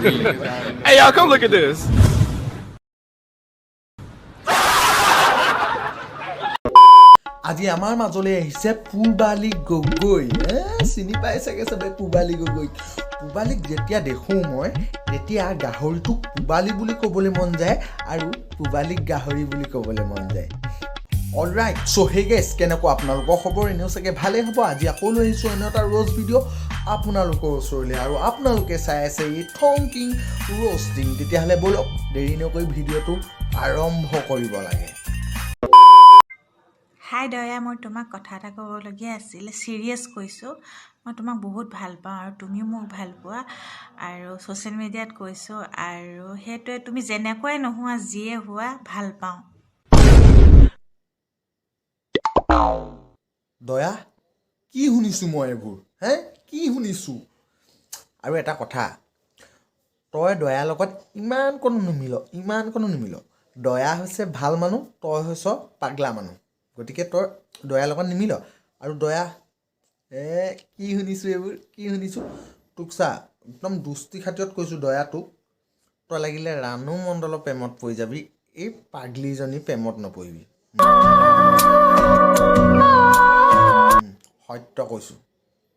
Hey, y'all, come look at this. আজি আমাৰ মাজলৈ আহিছে পুৰবালি গগৈ চিনি পাই চাগে সবে পুৰবালি গগৈ পুৰবালিক যেতিয়া দেখো মই তেতিয়া গাহৰিটোক পুৰবালি বুলি ক'বলৈ মন যায় আৰু পুৰবালিক গাহৰি বুলি ক'বলৈ মন যায় অলৰাইট সো হে গাইস কেনেকুৱা আপোনালোকৰ খবৰ এনেও চাগে ভালেই হ'ব আজি আকৌ লৈ আহিছোঁ এনে এটা ৰোষ্ট ভিডিঅ' আপোনালোকৰ ওচৰলৈ আৰু আপোনালোকে চাই আছে এই থংকিং ৰোষ্টিং তেতিয়াহ'লে বলক দেৰি নকৰি ভিডিঅ'টো আৰম্ভ কৰিব লাগে হাই দয়া মই তোমাক কথা এটা ক'বলগীয়া আছিল চিৰিয়াছ কৈছোঁ মই তোমাক বহুত ভাল পাওঁ আৰু তুমিও মোক ভাল পোৱা আৰু ছ'চিয়েল মিডিয়াত কৈছোঁ আৰু সেইটোৱে তুমি যেনেকুৱাই নোহোৱা যিয়ে হোৱা ভাল পাওঁ দয়া কি শুনিছোঁ মই এইবোৰ কি শুনিছোঁ আৰু এটা কথা তই দয়াৰ লগত ইমান কোনো নিমিল দয়া হৈছে ভাল মানুহ তই হৈছ পাগলা মানুহ গতিকে তই দয়াৰ লগত নিমিল আৰু দয়া কি শুনিছোঁ এইবোৰ কি শুনিছোঁ তোক চা একদম দুষ্টি খাতিৰত কৈছোঁ দয়াটোক তই লাগিলে ৰাণু মণ্ডলৰ প্ৰেমত পৰি যাবি এই পাগলীজনী প্ৰেমত নপৰিবি সত্য কৈছোঁ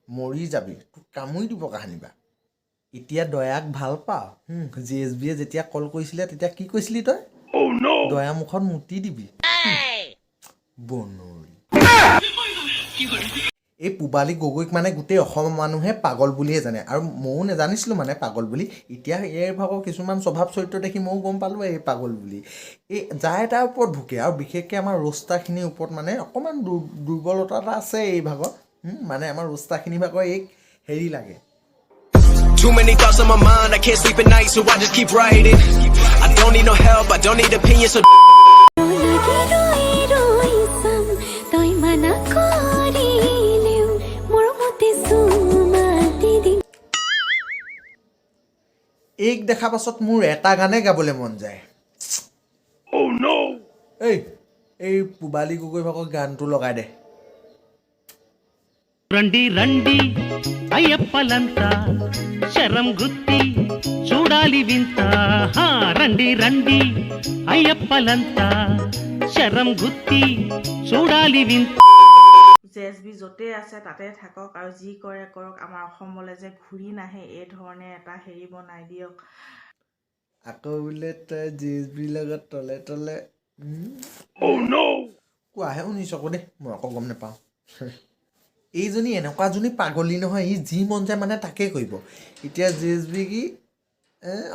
মৰি যাবি তোক কামুৰি দিব কাহানিবা এতিয়া দয়াক ভাল পাওঁ JSBয়ে যেতিয়া কল কৰিছিলে তেতিয়া কি কৈছিলি তই দয়া মুখত মুতি দিবি বনৰি এই পুৰবালি গগৈক মানে গোটেই অসমৰ মানুহে পাগল বুলিয়ে জানে আৰু ময়ো নাজানিছিলোঁ মানে পাগল বুলি এতিয়া এই ভাগৰ কিছুমান স্বভাৱ চৰিত্ৰ দেখি ময়ো গম পালোঁ এই পাগল বুলি এই যায় তাৰ ওপৰত ভুকে আৰু বিশেষকৈ আমাৰ ৰোষ্টাৰখিনিৰ ওপৰত মানে অকণমান দুৰ্বলতা এটা আছে এই ভাগৰ মানে আমাৰ ৰোষ্টাৰখিনিৰ ভাগৰ এই হেৰি লাগে Too many thoughts on my mind, I can't sleep at night, so I just keep writing. I don't need no help, I don't need opinions, so এইক দেখা পাছত মোৰ এটা গানে গাবলৈ মন যায় এই পুৰবালি গগৈ ভাগৰ গানটো লগাই দে రండి రండి అయ్యప్పలంతా శరం గుత్తి చూడాలి వింత రండి రండి అయ్యప్పలంతా శరం గుత్తి చూడాలి వింత JSB য'তেই আছে তাতে থাকক আৰু যি কৰে কৰক আমাৰ অসমলৈ যে ঘূৰি নাহে এই ধৰণে এটা হেৰি বনাই দিয়ক আকৌ বোলে তই JSBৰ লগত তলে তলে কোৱাহে শুনিছ আকৌ দেই মই আকৌ গম নাপাওঁ এইজনী এনেকুৱাজনী পাগলী নহয় ই যি মন যায় মানে তাকে কৰিব এতিয়া JSB কি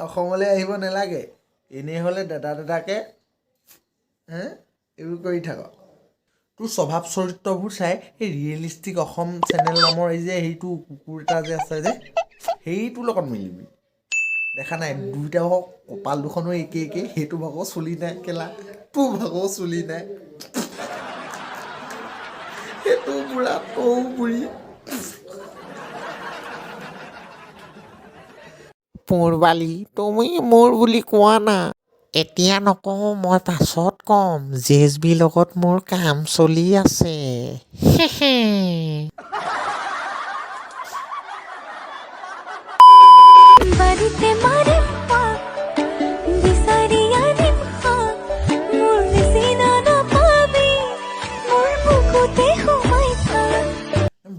অসমলৈ আহিব নালাগে এনেই হ'লে দাদাকে এইবোৰ কৰি থাক তোৰ স্বভাৱ চৰিত্ৰবোৰ চাই এই ৰিয়েলিষ্টিক অসম চেনেল নামৰ এই যে সেইটো কুকুৰ এটা যে আছে যে সেইটোৰ লগত মিলিবি দেখা নাই দুইটা ভাগৰ কপাল দুখনো একে সেইটো ভাগৰ চুলি নাই কেলা তোৰ ভাগৰ চুলি নাই সেইটো বুঢ়া তৌ বুঢ়ী পুৰবালি তুমি মোৰ বুলি কোৱা না এতিয়া নকওঁ মই পাছত ক'ম JSBৰ লগত মোৰ কাম চলি আছে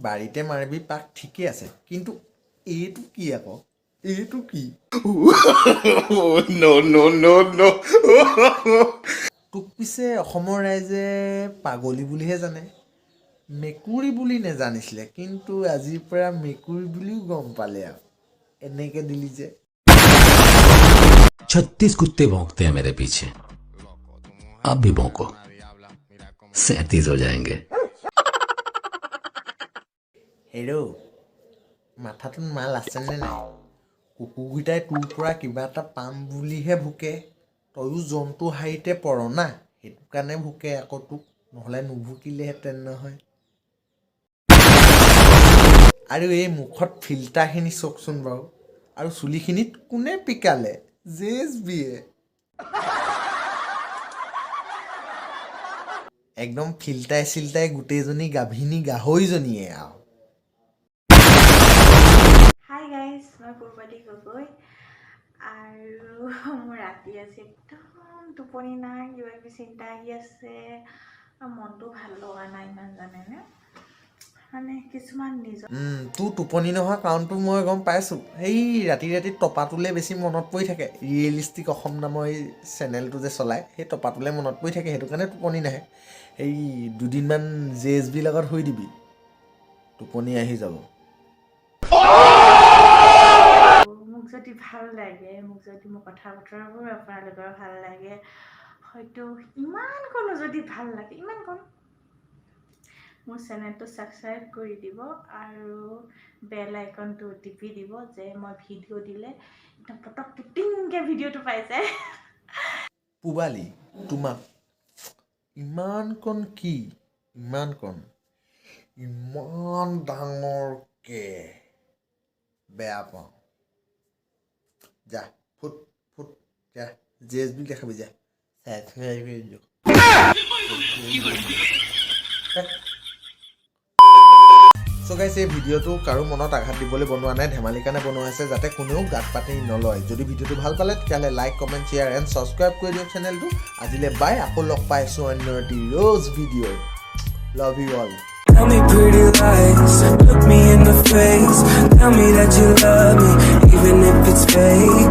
বাৰীতে মাৰিবি পাক ঠিকে আছে কিন্তু এইটো কি আকৌ এইটো কি তোক পিছে অসমৰ ৰাইজে পাগলী বুলিহে জানে মেকুৰী বুলি নেজানিছিলে কিন্তু আজিৰ পৰা মেকুৰী বুলিও গম পালে আৰু এনেকে দিলি যে 36 कुत्ते भौंकते हैं मेरे पीछे आप भी भौंको 37 हो जाएंगे হেৰৌ মাথাটোত মাল আছেনে নাই কুকুৰকেইটাই তোৰ পৰা কিবা এটা পাম বুলিহে ভুকে তয়ো জন্তু হাৰিতে পৰ না সেইটো কাৰণে ভুকে আকৌ তোক নহ'লে নুভুকিলেহেঁতেন নহয় আৰু এই মুখত ফিল্টাৰখিনি চাওকচোন বাৰু আৰু চুলিখিনিত কোনে পিকালে JSBয়ে একদম ফিল্টাই গোটেইজনী গাভিনী গাহৰিজনীয়ে আৰু হাই গাইজ মই পুৰবালি গগৈ ৰাতি আছে একদম টোপনি নাই কিবা কিবি চিন্তা আহি আছে আৰু মনটো ভাল লগা নাই ইমান জানেনে মানে কিছুমান নিজৰ তোৰ টোপনি নোহোৱা কাৰণটো মই গম পাইছোঁ সেই ৰাতি ৰাতি টপাটোলৈ বেছি মনত পৰি থাকে ৰিয়েলিষ্টিক অসম নামৰ এই চেনেলটো যে চলায় সেই টপাটোলৈ মনত পৰি থাকে সেইটো কাৰণে টোপনি নাহে এই দুদিনমান JSB লগত শুই দিবি টোপনি আহি যাব মোক যদি ভাল লাগে মোক যদি মোৰ কথা বতৰাবোৰ আপোনালোকৰ ভাল লাগে হয়তো ইমানকণো যদি ভাল লাগে ইমানকণ মোৰ চেনেলটো ছাবস্ক্ৰাইব কৰি দিব আৰু বেল আইকনটো টিপি দিব যে মই ভিডিঅ' দিলে একদম পটককৈ টিংকৈ ভিডিঅ'টো পাই যায় পুবালি তোমাক ইমানকণ কি ইমানকণ ইমান ডাঙৰকে বেয়া পাওঁ যা ফুট ফুট যা JSB দেখাবি যা চ' গাইছ এই ভিডিঅ'টো কাৰো মনত আঘাত দিবলৈ বনোৱা নাই ধেমালিৰ কাৰণে বনোৱা হৈছে যাতে কোনেও গাত পাতি নলয় যদি ভিডিঅ'টো ভাল পালে তেতিয়াহ'লে like comment share and subscribe কৰি দিয়ক চেনেলটো আজিলৈ বাই আকৌ লগ পাইছোঁ অন্য এটি rose video' love you all Tell me pretty lies, look me in the face. Tell me that you love me, even if it's fake.